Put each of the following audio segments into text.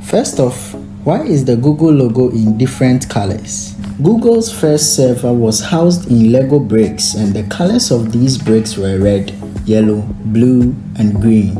First off, why is the Google logo in different colors? Google's first server was housed in Lego bricks, and the colors of these bricks were red, yellow, blue, and green,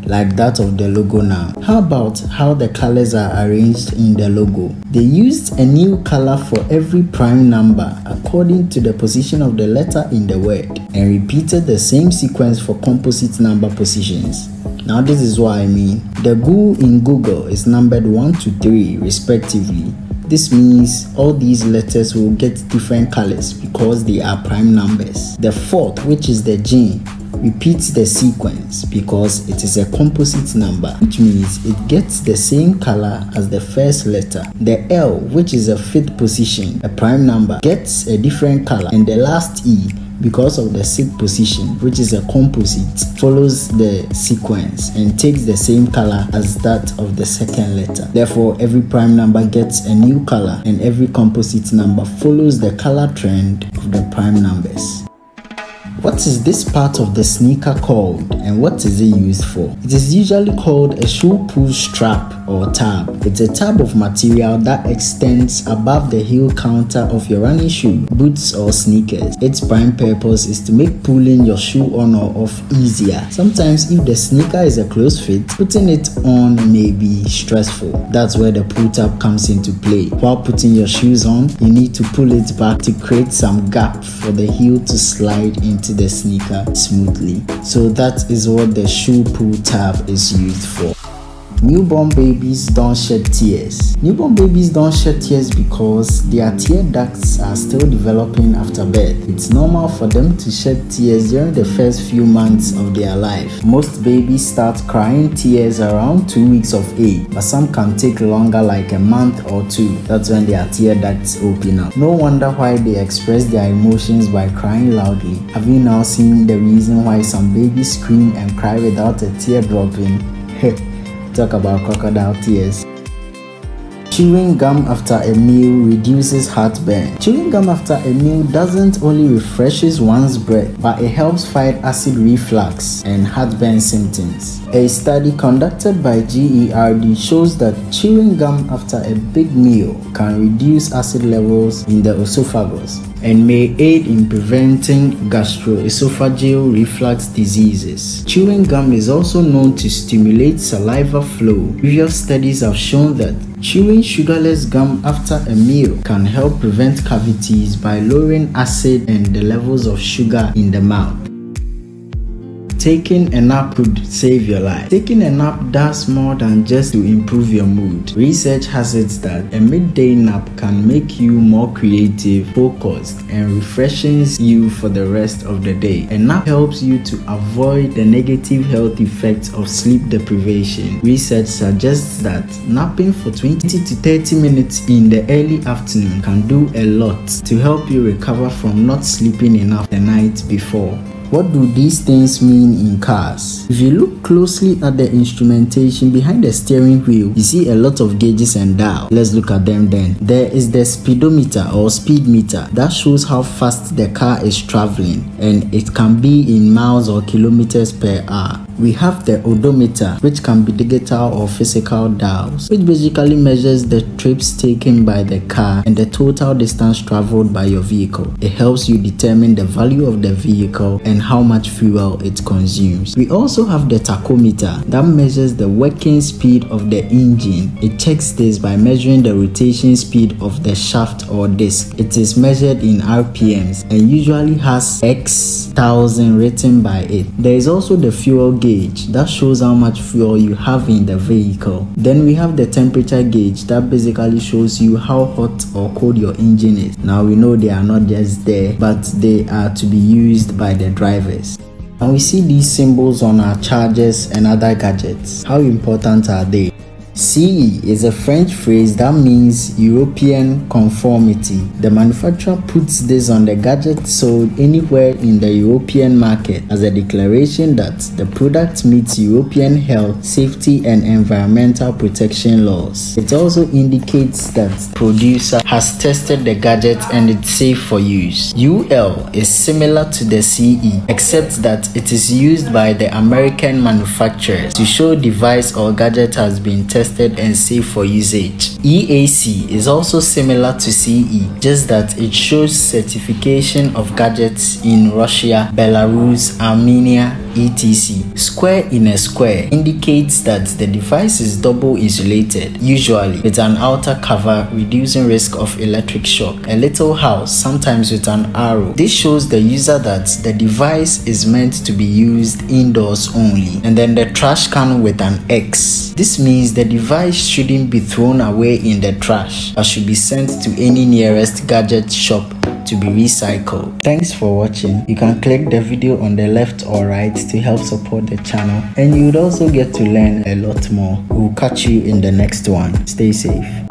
like that of the logo now. How about how the colors are arranged in the logo? They used a new color for every prime number according to the position of the letter in the word, and repeated the same sequence for composite number positions. Now this is what I mean. The GU in Google is numbered 1 to 3 respectively. This means all these letters will get different colors because they are prime numbers. The fourth, which is the G, repeats the sequence because it is a composite number, which means it gets the same color as the first letter. The L, which is a fifth position, a prime number, gets a different color, and the last E, because of the sixth position, which is a composite, follows the sequence and takes the same color as that of the second letter. Therefore, every prime number gets a new color, and every composite number follows the color trend of the prime numbers. What is this part of the sneaker called, and what is it used for? It is usually called a shoe pull strap or tab. It's a tab of material that extends above the heel counter of your running shoe, boots, or sneakers. Its prime purpose is to make pulling your shoe on or off easier. Sometimes if the sneaker is a close fit, putting it on may be stressful. That's where the pull tab comes into play. While putting your shoes on, you need to pull it back to create some gap for the heel to slide into the sneaker smoothly. So that is what the shoe pull tab is used for. Newborn babies don't shed tears. Newborn babies don't shed tears because their tear ducts are still developing after birth. It's normal for them to shed tears during the first few months of their life. Most babies start crying tears around 2 weeks of age, but some can take longer, like a month or 2. That's when their tear ducts open up. No wonder why they express their emotions by crying loudly. Have you now seen the reason why some babies scream and cry without a tear dropping? Talk about crocodile tears. Chewing gum after a meal reduces heartburn. Chewing gum after a meal doesn't only refreshes one's breath, but it helps fight acid reflux and heartburn symptoms. A study conducted by GERD shows that chewing gum after a big meal can reduce acid levels in the esophagus and may aid in preventing gastroesophageal reflux diseases. Chewing gum is also known to stimulate saliva flow. Previous studies have shown that chewing sugarless gum after a meal can help prevent cavities by lowering acid and the levels of sugar in the mouth. Taking a nap could save your life. Taking a nap does more than just to improve your mood. Research has it that a midday nap can make you more creative, focused, and refreshes you for the rest of the day. A nap helps you to avoid the negative health effects of sleep deprivation. Research suggests that napping for 20 to 30 minutes in the early afternoon can do a lot to help you recover from not sleeping enough the night before. What do these things mean in cars? If you look closely at the instrumentation behind the steering wheel, you see a lot of gauges and dials. Let's look at them then. There is the speedometer or speed meter that shows how fast the car is traveling, and it can be in miles or kilometers per hour. We have the odometer, which can be digital or physical dials, which basically measures the trips taken by the car and the total distance traveled by your vehicle. It helps you determine the value of the vehicle and how much fuel it consumes. We also have the tachometer that measures the working speed of the engine. It checks this by measuring the rotation speed of the shaft or disc. It is measured in RPMs and usually has X thousand written by it. There is also the fuel gauge that shows how much fuel you have in the vehicle. Then we have the temperature gauge that basically shows you how hot or cold your engine is. Now we know they are not just there, but they are to be used by the drivers. And we see these symbols on our chargers and other gadgets. How important are they? CE is a French phrase that means European conformity. The manufacturer puts this on the gadget sold anywhere in the European market as a declaration that the product meets European health, safety, and environmental protection laws. It also indicates that the producer has tested the gadget and it's safe for use. UL is similar to the CE, except that it is used by the American manufacturers to show device or gadget has been tested tested and safe for usage. EAC is also similar to CE, just that it shows certification of gadgets in Russia, Belarus, Armenia, etc. Square in a square indicates that the device is double insulated, usually with an outer cover reducing risk of electric shock. A little house, sometimes with an arrow. This shows the user that the device is meant to be used indoors only. And then the trash can with an X. This means the device shouldn't be thrown away in the trash, but should be sent to any nearest gadget shop to be recycled. Thanks for watching. You can click the video on the left or right to help support the channel, and you would also get to learn a lot more. We'll catch you in the next one. Stay safe.